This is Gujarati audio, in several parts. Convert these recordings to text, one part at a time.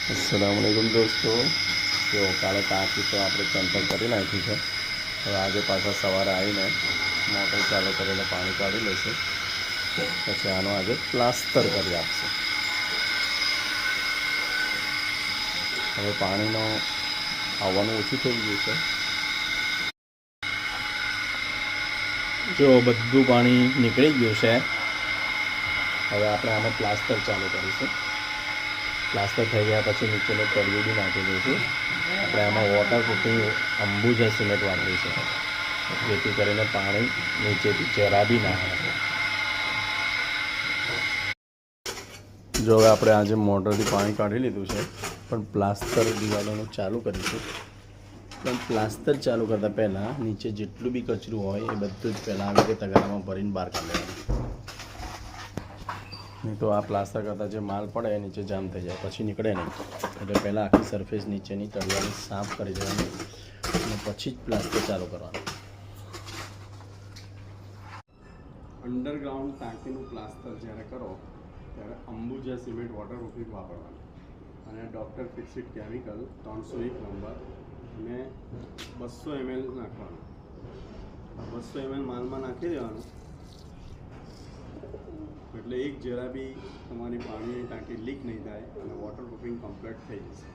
अस्सलामुअलैकुम दोस्तों। जो काले टाँकी तो આપણે કેન્સલ કરી નાખી છે। હવે આજે પાછા સવારે આવીને મોટર ચાલુ કરીને પાણી કાઢી લેશે, પછી આનો આજે પ્લાસ્ટર કરી આપશે। હવે પાણીનો આવવાનું ઓછું થઈ ગયું છે। જો બધું પાણી નીકળી ગયું છે। હવે આપણે આને પ્લાસ્ટર ચાલુ કરીશું। પ્લાસ્ટર થઈ ગયા પછી નીચેનો તળિયું બી નાખી દઈશું। આપણે આમાં વોટરપ્રૂફિંગ અંબુજા સિમેન્ટ વાપરીશું, જેથી કરીને પાણી નીચેથી જરા બી ના આવે। જો હવે આપણે આજે મોટરથી પાણી કાઢી લીધું છે, પણ પ્લાસ્ટર દિવાલોનું ચાલુ કરીશું। પણ પ્લાસ્ટર ચાલુ કરતાં પહેલાં નીચે જેટલું બી કચરું હોય એ બધું જ પહેલાં આવી રીતે તગારામાં ભરીને બહાર કાઢી લેવાનું। नहीं तो आ प्लास्टर करता जो माल पड़े नीचे जाम थी जाए पछी निकले नहीं। એટલે પહેલાં આખી સરફેસ નીચેની તળિયાની સાફ કરી દેવાની અને પછી જ પ્લાસ્ટર ચાલુ કરવાનું। અંડરગ્રાઉન્ડ ટાંકીનું પ્લાસ્ટર જ્યારે કરો ત્યારે અંબુજા સિમેન્ટ વોટરપ્રૂફિંગ વાપરવાનું અને ડૉક્ટર ફિક્સિટ કેમિકલ 301 નંબર અને 200 ml નાખવાનું। 200 ml માલમાં નાખી દેવાનું એટલે એક જરા બી તમારી પાણીની ટાંકી લીક નહીં થાય અને વોટરપ્રૂફિંગ કમ્પ્લીટ થઈ જશે।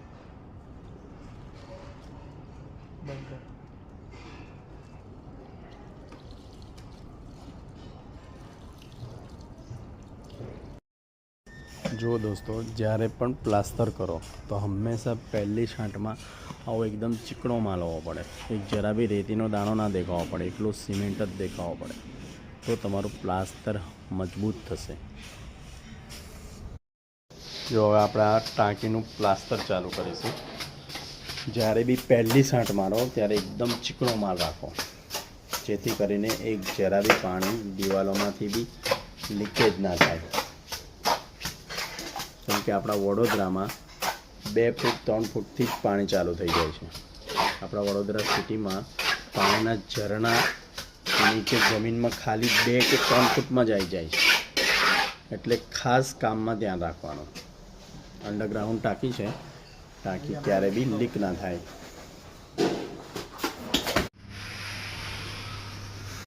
જો દોસ્તો, જ્યારે પણ પ્લાસ્ટર કરો તો હંમેશા પહેલી છાંટમાં આવો એકદમ ચીકણો માલ હોવો પડે। એક જરા બી રેતીનો દાણો ના દેખાવો પડે, એકલું સિમેન્ટ જ દેખાવો પડે, તો તમારું પ્લાસ્ટર મજબૂત થશે। જો હવે આપણે આ ટાંકીનું પ્લાસ્ટર ચાલુ કરીશું। જ્યારે બી પહેલી છાંટ મારો ત્યારે એકદમ ચીકણો માલ રાખો, જેથી કરીને એક જરા બી પાણી દિવાલોમાંથી બી લીકેજ ના થાય। કેમ કે આપણા વડોદરામાં 2 ફૂટ 3 ફૂટથી જ પાણી ચાલુ થઈ જાય છે। આપણા વડોદરા સિટીમાં પાણીના ઝરણા નીચે જમીનમાં ખાલી 2 કે 3 ફૂટમાં જ આવી જાય છે, એટલે ખાસ કામમાં ધ્યાન રાખવાનું। અંડરગ્રાઉન્ડ ટાંકી છે, ટાંકી ક્યારે બી લીક ના થાય।